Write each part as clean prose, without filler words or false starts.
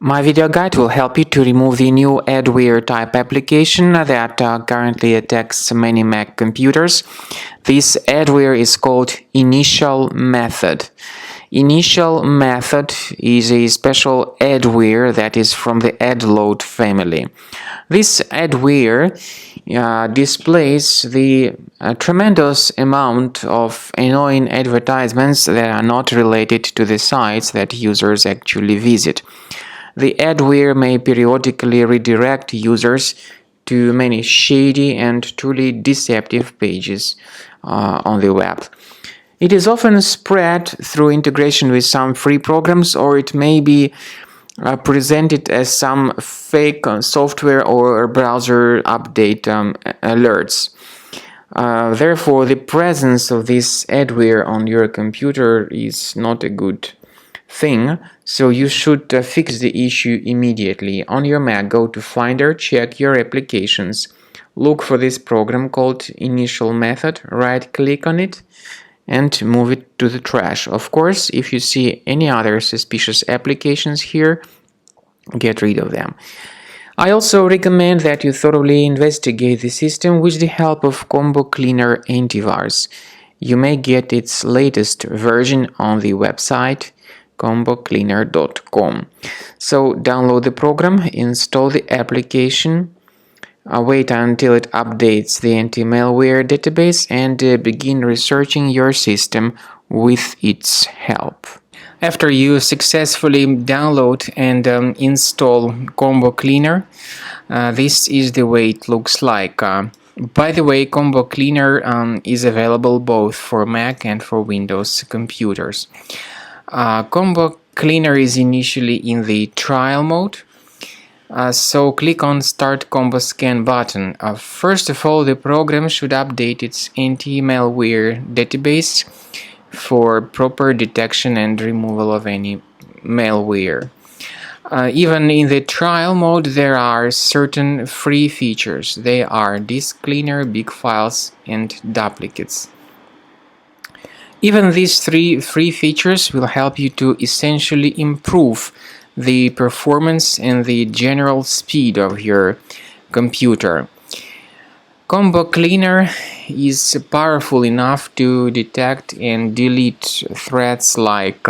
My video guide will help you to remove the new adware type application that currently attacks many Mac computers. This adware is called InitialMethod. InitialMethod is a special adware that is from the adload family. This adware displays the tremendous amount of annoying advertisements that are not related to the sites that users actually visit. The adware may periodically redirect users to many shady and truly deceptive pages on the web. It is often spread through integration with some free programs, or it may be presented as some fake software or browser update alerts. Therefore, the presence of this adware on your computer is not a good thing, so you should fix the issue immediately. On your Mac, go to Finder, check your applications, look for this program called InitialMethod, right-click on it, and move it to the trash. Of course, if you see any other suspicious applications here, get rid of them. I also recommend that you thoroughly investigate the system with the help of Combo Cleaner Antivirus. You may get its latest version on the website combocleaner.com. So download the program, install the application, wait until it updates the anti-malware database, and begin researching your system with its help. After you successfully download and install Combo Cleaner, this is the way it looks like. By the way, Combo Cleaner is available both for Mac and for Windows computers. Combo Cleaner is initially in the trial mode, so click on Start Combo Scan button. First of all, the program should update its anti-malware database for proper detection and removal of any malware. Even in the trial mode, there are certain free features. They are Disk Cleaner, Big Files, and Duplicates. Even these three free features will help you to essentially improve the performance and the general speed of your computer. Combo Cleaner is powerful enough to detect and delete threats like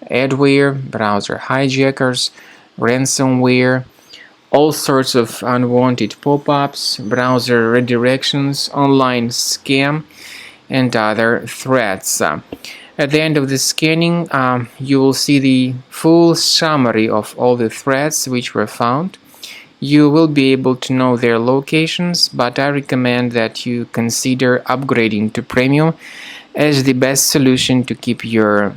adware, browser hijackers, ransomware, all sorts of unwanted pop-ups, browser redirections, online scam, and other threats. At the end of the scanning, you will see the full summary of all the threats which were found. You will be able to know their locations, but I recommend that you consider upgrading to Premium as the best solution to keep your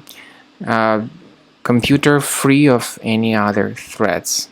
computer free of any other threats.